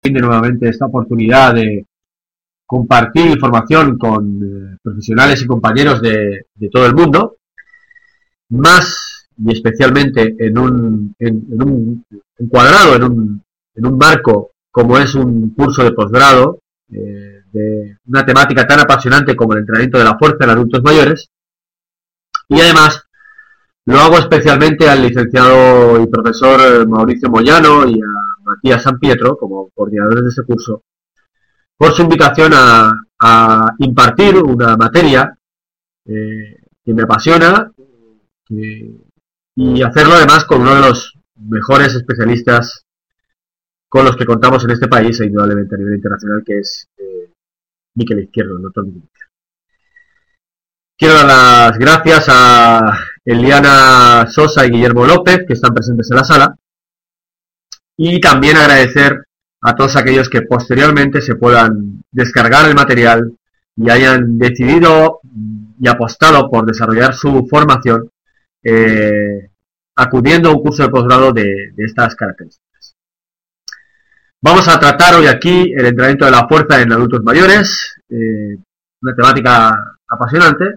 de nuevamente esta oportunidad de compartir información con profesionales y compañeros de todo el mundo, más y especialmente en un encuadrado en un marco como es un curso de posgrado de una temática tan apasionante como el entrenamiento de la fuerza en adultos mayores. Y además lo hago especialmente al licenciado y profesor Mauricio Moyano y a Matías San Pietro como coordinadores de ese curso por su invitación a impartir una materia que me apasiona y hacerlo además con uno de los mejores especialistas con los que contamos en este país e indudablemente a nivel internacional, que es Miquel Izquierdo, el doctor Miquel Izquierdo. Quiero dar las gracias a Eliana Sosa y Guillermo López, que están presentes en la sala, y también agradecer a todos aquellos que posteriormente se puedan descargar el material y hayan decidido y apostado por desarrollar su formación acudiendo a un curso de posgrado de estas características. Vamos a tratar hoy aquí el entrenamiento de la fuerza en adultos mayores, una temática apasionante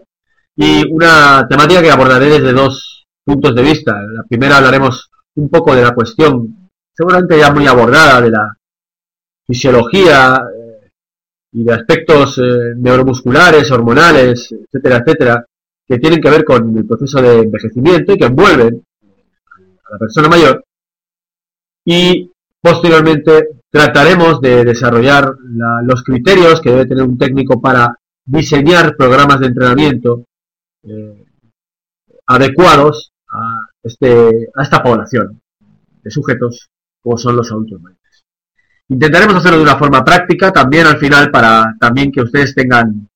y una temática que abordaré desde dos puntos de vista. La primera hablaremos un poco de la cuestión, seguramente ya muy abordada, de la fisiología y de aspectos neuromusculares, hormonales, etcétera, etcétera, que tienen que ver con el proceso de envejecimiento y que envuelven a la persona mayor. Y posteriormente trataremos de desarrollar los criterios que debe tener un técnico para diseñar programas de entrenamiento adecuados a esta población de sujetos como son los adultos mayores. Intentaremos hacerlo de una forma práctica también al final para también que ustedes tengan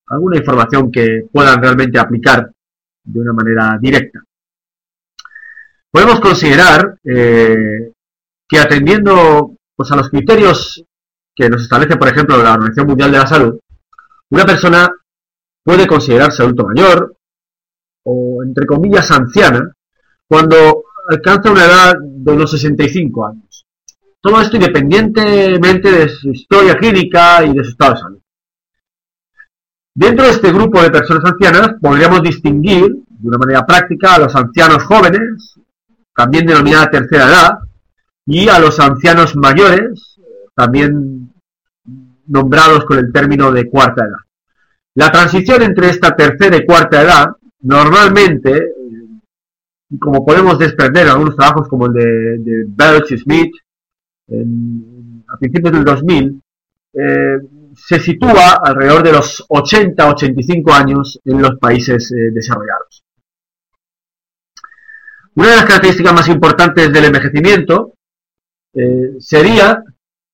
alguna información que puedan realmente aplicar de una manera directa. Podemos considerar que atendiendo pues, a los criterios que nos establece, por ejemplo, la Organización Mundial de la Salud, una persona puede considerarse adulto mayor o, entre comillas, anciana cuando alcanza una edad de unos 65 años. Todo esto independientemente de su historia clínica y de su estado de salud. Dentro de este grupo de personas ancianas podríamos distinguir de una manera práctica a los ancianos jóvenes, también denominada tercera edad, y a los ancianos mayores, también nombrados con el término de cuarta edad. La transición entre esta tercera y cuarta edad, normalmente, como podemos desprender en algunos trabajos como el de Belch y Smith, a principios del 2000, se sitúa alrededor de los 80-85 años en los países desarrollados. Una de las características más importantes del envejecimiento sería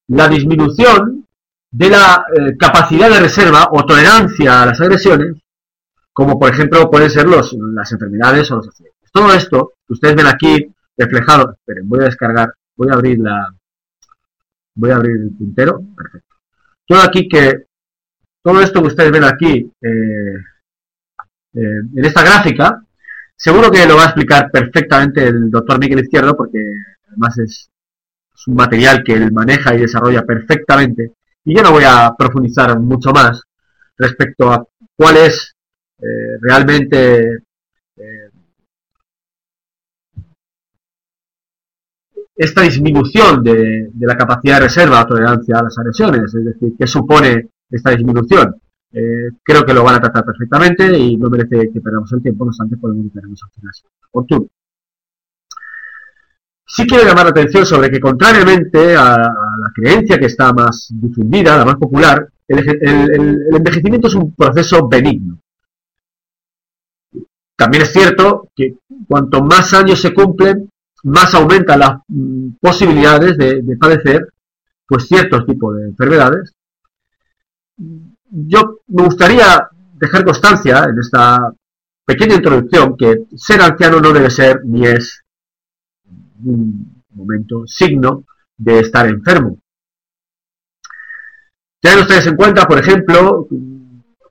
la disminución de la capacidad de reserva o tolerancia a las agresiones, como por ejemplo pueden ser las enfermedades o los accidentes. Todo esto que ustedes ven aquí reflejado, esperen, voy a abrir el puntero, perfecto. Todo esto que ustedes ven aquí en esta gráfica, seguro que lo va a explicar perfectamente el doctor Miquel Izquierdo, porque además es un material que él maneja y desarrolla perfectamente, y yo no voy a profundizar mucho más respecto a cuál es realmente esta disminución de la capacidad de reserva o tolerancia a las agresiones, es decir, qué supone esta disminución. Creo que lo van a tratar perfectamente y no merece que perdamos el tiempo, no obstante podemos dedicarnos al final oportuno. Sí quiero llamar la atención sobre que, contrariamente a la creencia que está más difundida, la más popular, el envejecimiento es un proceso benigno. También es cierto que cuanto más años se cumplen, más aumentan las posibilidades de padecer pues ciertos tipos de enfermedades. Yo me gustaría dejar constancia en esta pequeña introducción que ser anciano no debe ser ni es un momento signo de estar enfermo. Tengan ustedes en cuenta, por ejemplo,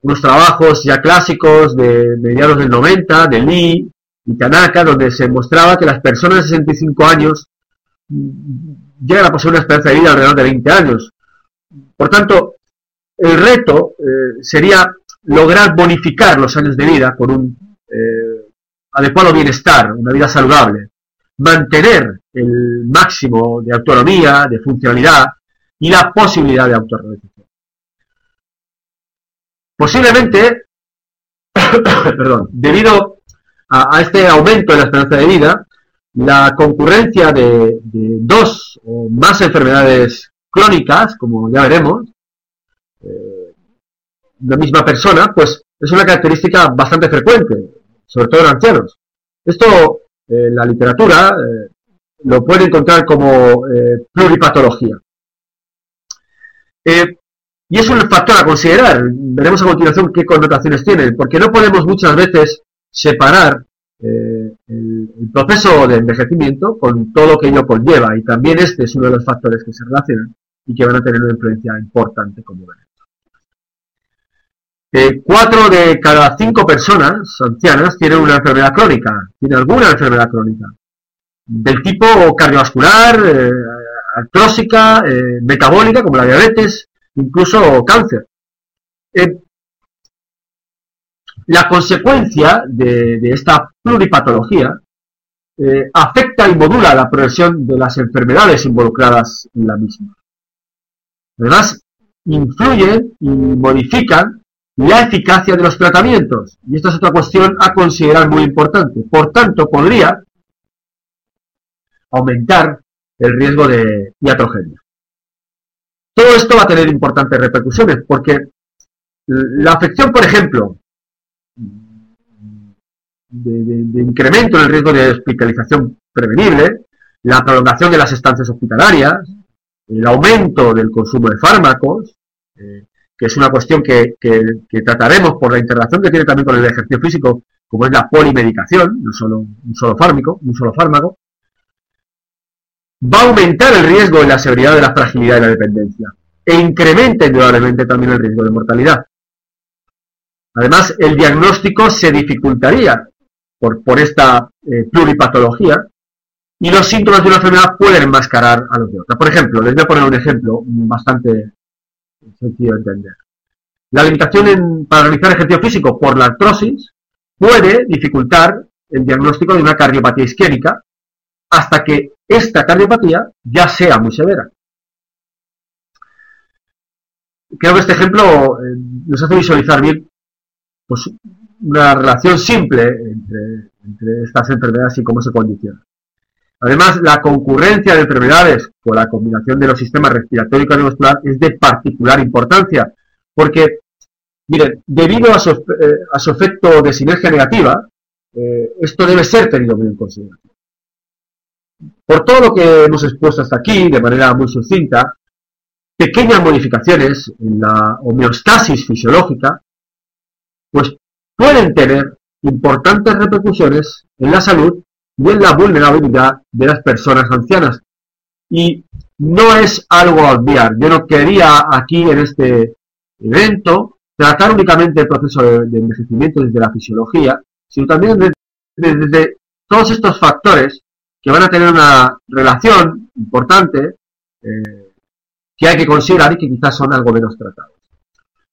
unos trabajos ya clásicos de mediados del 90, de Lee y Tanaka, donde se mostraba que las personas de 65 años llegan a poseer una esperanza de vida alrededor de 20 años. Por tanto, el reto sería lograr bonificar los años de vida con un adecuado bienestar, una vida saludable, mantener el máximo de autonomía, de funcionalidad y la posibilidad de autorrealización. Posiblemente, perdón, debido a este aumento de la esperanza de vida, la concurrencia de dos o más enfermedades crónicas, como ya veremos, la misma persona, pues es una característica bastante frecuente, sobre todo en ancianos. Esto, la literatura lo puede encontrar como pluripatología. Y es un factor a considerar. Veremos a continuación qué connotaciones tiene, porque no podemos muchas veces separar el proceso de envejecimiento con todo lo que ello conlleva, y también este es uno de los factores que se relacionan y que van a tener una influencia importante, como veremos. 4 de cada 5 personas ancianas tienen una enfermedad crónica, tienen alguna enfermedad crónica, del tipo cardiovascular, artrósica, metabólica, como la diabetes, incluso cáncer. La consecuencia de esta pluripatología afecta y modula la progresión de las enfermedades involucradas en la misma. Además, influyen y modifican la eficacia de los tratamientos, y esta es otra cuestión a considerar muy importante. Por tanto, podría aumentar el riesgo de iatrogenia. Todo esto va a tener importantes repercusiones, porque la afección, por ejemplo, de incremento en el riesgo de hospitalización prevenible, la prolongación de las estancias hospitalarias, el aumento del consumo de fármacos, que es una cuestión que trataremos por la interrelación que tiene también con el ejercicio físico, como es la polimedicación, no solo un solo fármaco, va a aumentar el riesgo y la severidad de la fragilidad y la dependencia, e incrementa indudablemente también el riesgo de mortalidad. Además, el diagnóstico se dificultaría por esta pluripatología, y los síntomas de una enfermedad pueden enmascarar a los de otra. Por ejemplo, les voy a poner un ejemplo bastante sencillo de entender. La limitación para realizar ejercicio físico por la artrosis puede dificultar el diagnóstico de una cardiopatía isquémica hasta que esta cardiopatía ya sea muy severa. Creo que este ejemplo nos hace visualizar bien, pues, una relación simple entre estas enfermedades y cómo se condicionan. Además, la concurrencia de enfermedades con la combinación de los sistemas respiratorio y cardiovascular es de particular importancia, porque, miren, debido a su efecto de sinergia negativa, esto debe ser tenido muy en consideración. Por todo lo que hemos expuesto hasta aquí, de manera muy sucinta, pequeñas modificaciones en la homeostasis fisiológica, pues pueden tener importantes repercusiones en la salud y en la vulnerabilidad de las personas ancianas. Y no es algo a obviar. Yo no quería aquí en este evento tratar únicamente el proceso de envejecimiento desde la fisiología, sino también desde todos estos factores que van a tener una relación importante que hay que considerar y que quizás son algo menos tratados.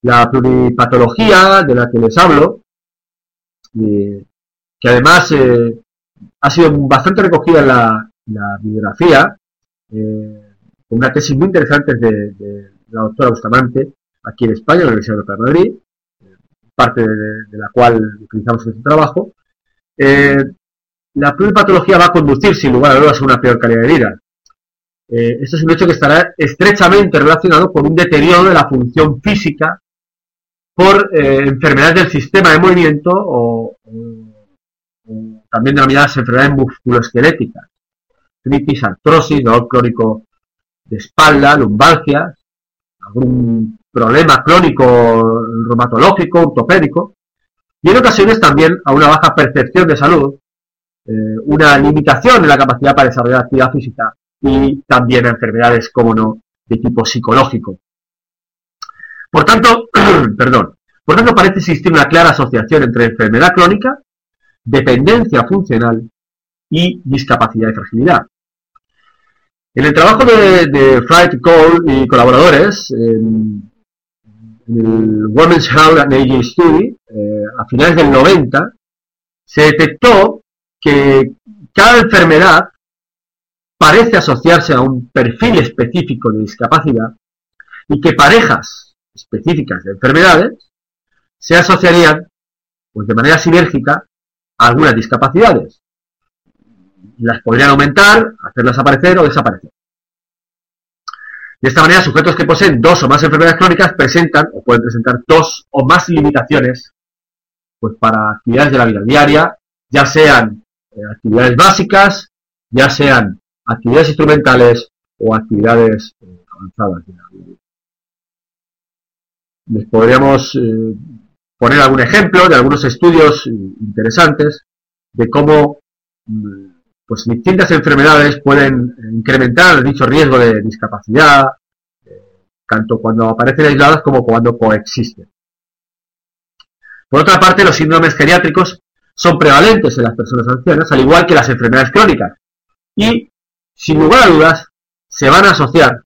La pluripatología de la que les hablo, que además ha sido bastante recogida en la bibliografía, una tesis muy interesante de la doctora Bustamante, aquí en España, en la Universidad Europea de Madrid, parte de la cual utilizamos en este trabajo. La pluripatología va a conducir, sin lugar a dudas, a una peor calidad de vida. Esto es un hecho que estará estrechamente relacionado con un deterioro de la función física por enfermedades del sistema de movimiento o también denominadas enfermedades musculoesqueléticas, artritis, artrosis, dolor crónico de espalda, lumbalgias, algún problema crónico reumatológico, ortopédico, y en ocasiones también a una baja percepción de salud, una limitación en la capacidad para desarrollar actividad física y también a enfermedades, como no, de tipo psicológico. Por tanto, parece existir una clara asociación entre enfermedad crónica, dependencia funcional y discapacidad y fragilidad. En el trabajo de Fry, Cole y colaboradores, en el Women's Health and Aging Study, a finales del 90, se detectó que cada enfermedad parece asociarse a un perfil específico de discapacidad y que parejas específicas de enfermedades se asociarían pues, de manera sinérgica a algunas discapacidades. Las podrían aumentar, hacerlas aparecer o desaparecer. De esta manera, sujetos que poseen dos o más enfermedades crónicas presentan o pueden presentar dos o más limitaciones pues, para actividades de la vida diaria, ya sean actividades básicas, ya sean actividades instrumentales o actividades avanzadas de la vida. Les podríamos poner algún ejemplo de algunos estudios interesantes de cómo pues distintas enfermedades pueden incrementar dicho riesgo de discapacidad, tanto cuando aparecen aisladas como cuando coexisten. Por otra parte, los síndromes geriátricos son prevalentes en las personas ancianas, al igual que las enfermedades crónicas, y, sin lugar a dudas, se van a asociar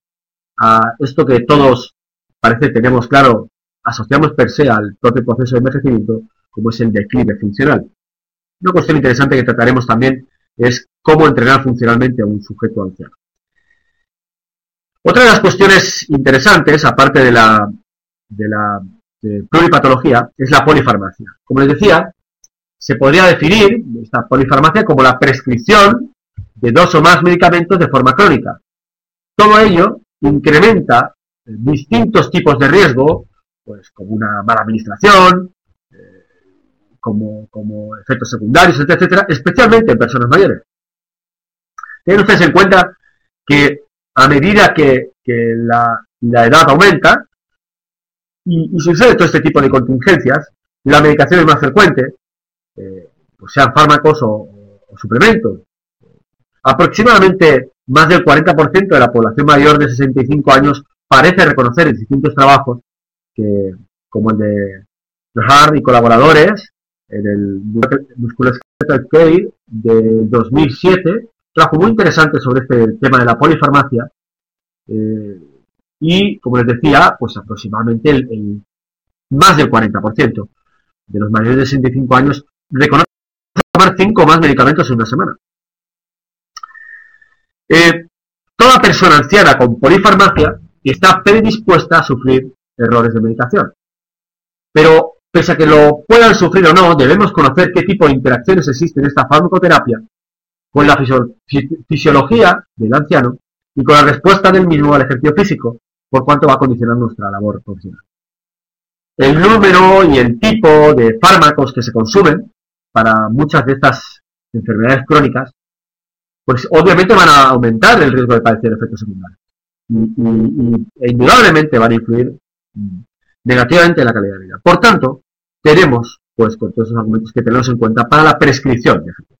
a esto que todos, parece tenemos claro, asociamos per se al propio proceso de envejecimiento, como es el declive funcional. Una cuestión interesante que trataremos también es cómo entrenar funcionalmente a un sujeto anciano. Otra de las cuestiones interesantes, aparte de la pluripatología, es la polifarmacia. Como les decía, se podría definir esta polifarmacia como la prescripción de dos o más medicamentos de forma crónica. Todo ello incrementa distintos tipos de riesgo, pues como una mala administración, como efectos secundarios, etcétera, especialmente en personas mayores. Tengan ustedes en cuenta que a medida que la edad aumenta y sucede todo este tipo de contingencias, la medicación es más frecuente, pues sean fármacos o suplementos. Aproximadamente más del 40% de la población mayor de 65 años parece reconocer en distintos trabajos, como el de Hart y colaboradores, en el Musculoskeletal Care de 2007, trabajo muy interesante sobre este tema de la polifarmacia, y como les decía, pues aproximadamente más del 40% de los mayores de 65 años reconocen tomar 5 o más medicamentos en una semana. Toda persona anciana con polifarmacia está predispuesta a sufrir errores de medicación. Pero, pese a que lo puedan sufrir o no, debemos conocer qué tipo de interacciones existen en esta farmacoterapia con la fisiología del anciano y con la respuesta del mismo al ejercicio físico, por cuanto va a condicionar nuestra labor profesional. El número y el tipo de fármacos que se consumen para muchas de estas enfermedades crónicas, pues obviamente van a aumentar el riesgo de padecer efectos secundarios. E indudablemente van a influir negativamente en la calidad de vida. Por tanto, tenemos, pues con todos esos argumentos que tenemos en cuenta para la prescripción de ejercicios.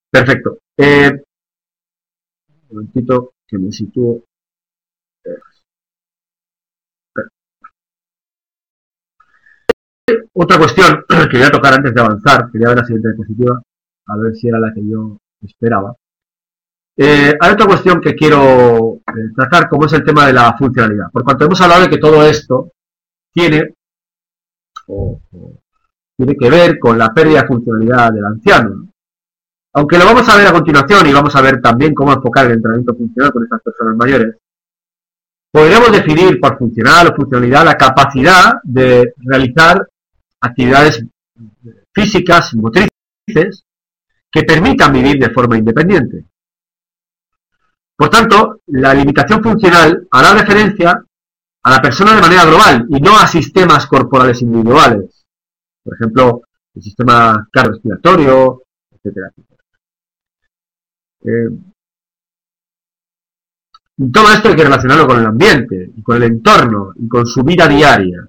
Perfecto. Un momentito que me sitúo. Otra cuestión que quería tocar antes de avanzar, quería ver la siguiente diapositiva, a ver si era la que yo esperaba. Hay otra cuestión que quiero tratar, como es el tema de la funcionalidad. Por cuanto hemos hablado de que todo esto tiene que ver con la pérdida de funcionalidad del anciano, ¿no? Aunque lo vamos a ver a continuación y vamos a ver también cómo enfocar el entrenamiento funcional con estas personas mayores, podríamos definir por funcional o funcionalidad la capacidad de realizar actividades físicas, motrices, que permitan vivir de forma independiente. Por tanto, la limitación funcional hará referencia a la persona de manera global y no a sistemas corporales individuales. Por ejemplo, el sistema cardiorrespiratorio, etcétera, etcétera. Y todo esto hay que relacionarlo con el ambiente, y con el entorno, y con su vida diaria.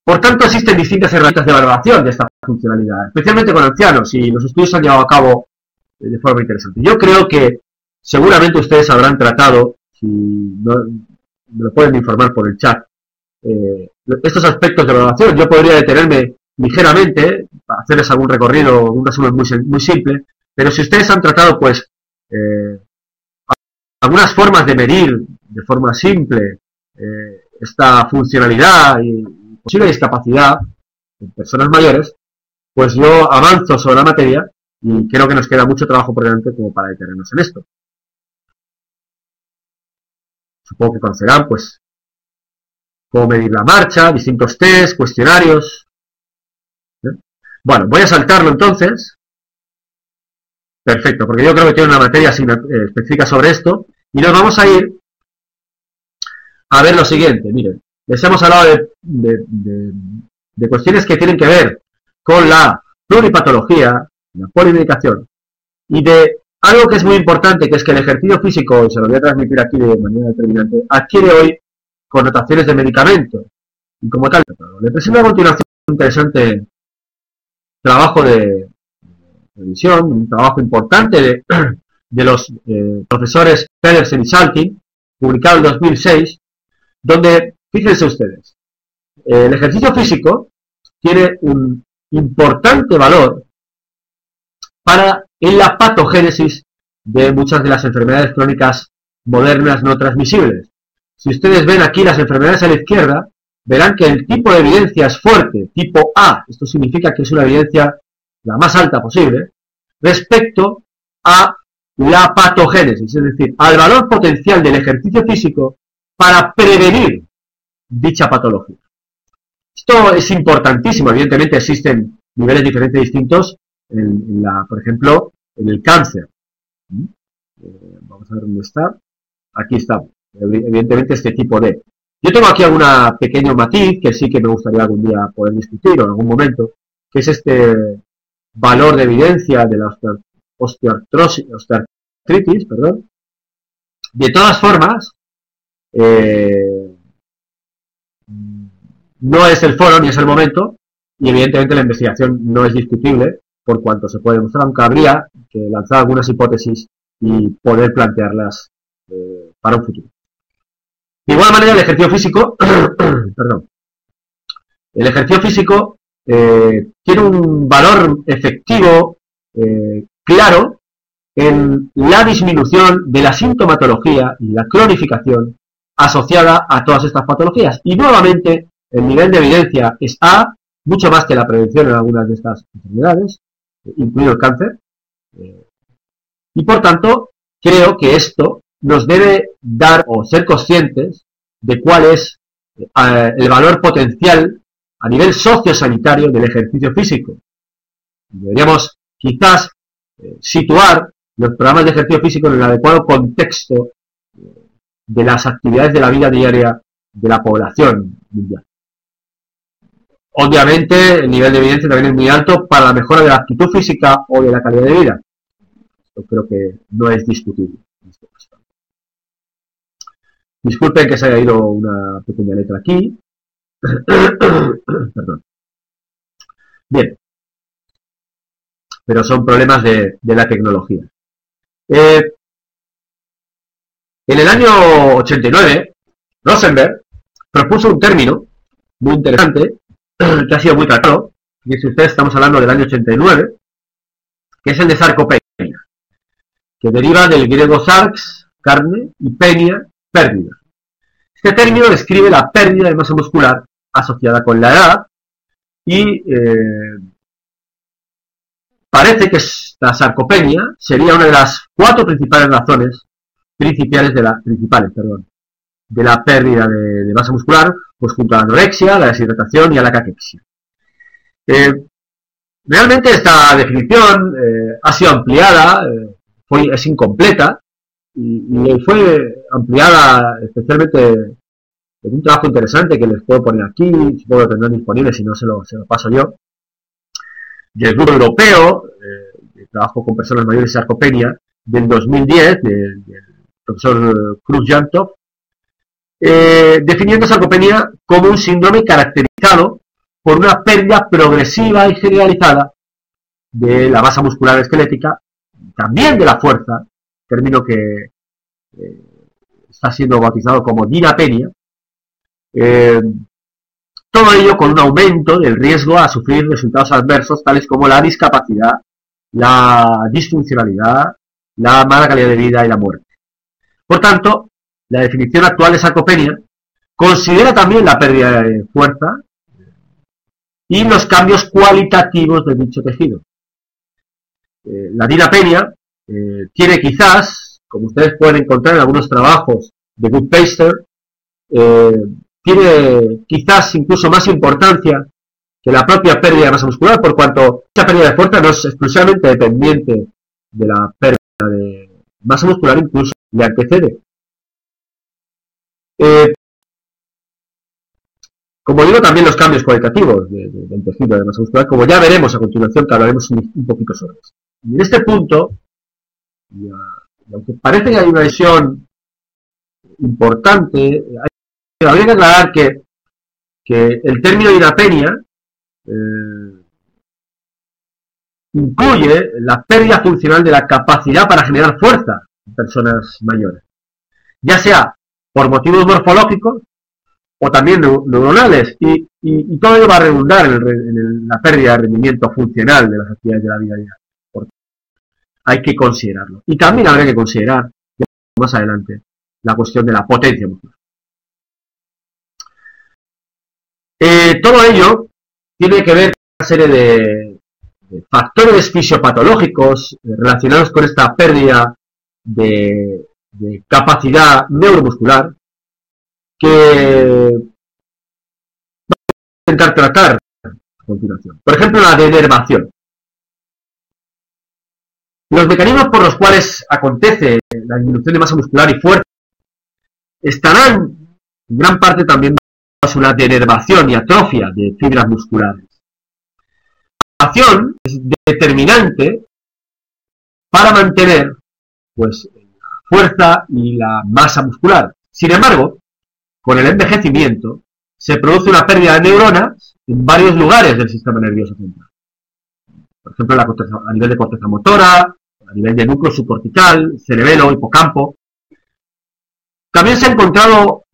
Por tanto, existen distintas herramientas de valoración de esta funcionalidad, especialmente con ancianos, y los estudios se han llevado a cabo de forma interesante. Yo creo que seguramente ustedes habrán tratado, si no, me lo pueden informar por el chat, estos aspectos de valoración. Yo podría detenerme ligeramente, para hacerles algún recorrido, un resumen muy simple, pero si ustedes han tratado, pues, algunas formas de medir de forma simple esta funcionalidad y posible discapacidad en personas mayores, pues yo avanzo sobre la materia y creo que nos queda mucho trabajo por delante como para detenernos en esto. Supongo que conocerán, pues, cómo medir la marcha, distintos test, cuestionarios. Bueno, voy a saltarlo entonces. Perfecto, porque yo creo que tiene una materia específica sobre esto. Y nos vamos a ir a ver lo siguiente. Miren, les hemos hablado de cuestiones que tienen que ver con la pluripatología, la polimedicación, y de algo que es muy importante, que es que el ejercicio físico, y se lo voy a transmitir aquí de manera determinante, adquiere hoy connotaciones de medicamento. Y como tal, le presento a continuación un interesante trabajo de revisión, un trabajo importante de los profesores Pedersen y Salkin, publicado en 2006, donde, fíjense ustedes, el ejercicio físico tiene un importante valor en la patogénesis de muchas de las enfermedades crónicas modernas no transmisibles. Si ustedes ven aquí las enfermedades a la izquierda, verán que el tipo de evidencia es fuerte, tipo A. Esto significa que es una evidencia la más alta posible, respecto a la patogénesis, es decir, al valor potencial del ejercicio físico para prevenir dicha patología. Esto es importantísimo, evidentemente existen niveles diferentes distintos, por ejemplo, en el cáncer. Vamos a ver dónde está. Aquí está, evidentemente este tipo de... Yo tengo aquí alguna pequeño matiz que sí que me gustaría algún día poder discutir o en algún momento, que es este valor de evidencia de la osteoartritis, perdón. De todas formas, no es el foro ni es el momento y evidentemente la investigación no es discutible por cuanto se puede demostrar, aunque habría que lanzar algunas hipótesis y poder plantearlas para un futuro. De igual manera, el ejercicio físico, perdón, el ejercicio físico tiene un valor efectivo claro en la disminución de la sintomatología y la cronificación asociada a todas estas patologías. Y nuevamente, el nivel de evidencia es A, mucho más que la prevención en algunas de estas enfermedades, incluido el cáncer. Y por tanto, creo que esto nos debe dar o ser conscientes de cuál es el valor potencial a nivel sociosanitario del ejercicio físico. Deberíamos quizás situar los programas de ejercicio físico en el adecuado contexto de las actividades de la vida diaria de la población mundial. Obviamente, el nivel de evidencia también es muy alto para la mejora de la actitud física o de la calidad de vida. Esto creo que no es discutible. Disculpen que se haya ido una pequeña letra aquí. Perdón. Bien. Pero son problemas de la tecnología. En el año 89, Rosenberg propuso un término muy interesante que ha sido muy tratado, y si ustedes estamos hablando del año 89, que es el de sarcopenia, que deriva del griego sarx, carne, y penia, pérdida. Este término describe la pérdida de masa muscular asociada con la edad y parece que la sarcopenia sería una de las 4 principales razones de la pérdida de masa muscular, pues junto a la anorexia, la deshidratación y a la caquexia. Realmente esta definición ha sido ampliada, es incompleta y fue ampliada especialmente en un trabajo interesante que les puedo poner aquí, supongo que lo tendrán disponible, si no se lo paso yo, del Grupo Europeo de Trabajo con Personas Mayores y Sarcopenia del 2010, del profesor Kruz-Jantov, definiendo sarcopenia como un síndrome caracterizado por una pérdida progresiva y generalizada de la masa muscular esquelética, también de la fuerza, término que está siendo bautizado como dinapenia, Todo ello con un aumento del riesgo a sufrir resultados adversos tales como la discapacidad, la disfuncionalidad, la mala calidad de vida y la muerte. Por tanto, la definición actual de sarcopenia considera también la pérdida de fuerza y los cambios cualitativos de dicho tejido. La dinapenia tiene quizás, como ustedes pueden encontrar en algunos trabajos de Goodpaster, tiene quizás incluso más importancia que la propia pérdida de masa muscular, por cuanto esa pérdida de fuerza no es exclusivamente dependiente de la pérdida de masa muscular, incluso le antecede. Como digo, también los cambios cualitativos del tejido de masa muscular, como ya veremos a continuación, que hablaremos un poquito sobre eso. Y en este punto, y aunque parece que hay una visión importante, habría que aclarar que el término dinapenia incluye la pérdida funcional de la capacidad para generar fuerza en personas mayores, ya sea por motivos morfológicos o también neuronales, y todo ello va a redundar en la pérdida de rendimiento funcional de las actividades de la vida diaria. Porque hay que considerarlo. Y también habrá que considerar, más adelante, la cuestión de la potencia muscular. Todo ello tiene que ver con una serie de factores fisiopatológicos relacionados con esta pérdida de capacidad neuromuscular que vamos a intentar tratar a continuación. Por ejemplo, la denervación. Los mecanismos por los cuales acontece la disminución de masa muscular y fuerza estarán en gran parte también basados en una denervación y atrofia de fibras musculares. La denervación es determinante para mantener pues, la fuerza y la masa muscular. Sin embargo, con el envejecimiento se produce una pérdida de neuronas en varios lugares del sistema nervioso central. Por ejemplo, a nivel de corteza motora, a nivel de núcleo subcortical, cerebelo, hipocampo. También se ha encontrado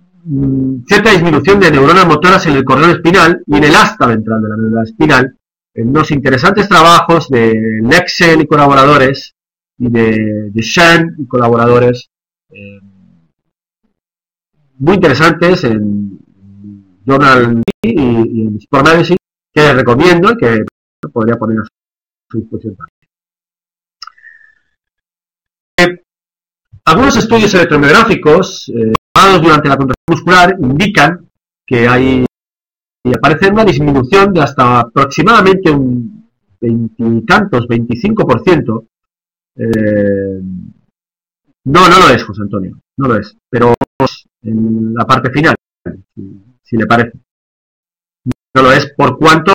cierta disminución de neuronas motoras en el cordón espinal y en el asta ventral de la médula espinal, en unos interesantes trabajos de Lexel y colaboradores y de Shen y colaboradores muy interesantes en Journal y en Sport Medicine, que recomiendo y que podría poner a su disposición. Algunos estudios electromiográficos tomados durante la contracción muscular indican que aparece una disminución de hasta aproximadamente un 25%. No lo es, José Antonio, no lo es, pero en la parte final, si le parece. No lo es por cuanto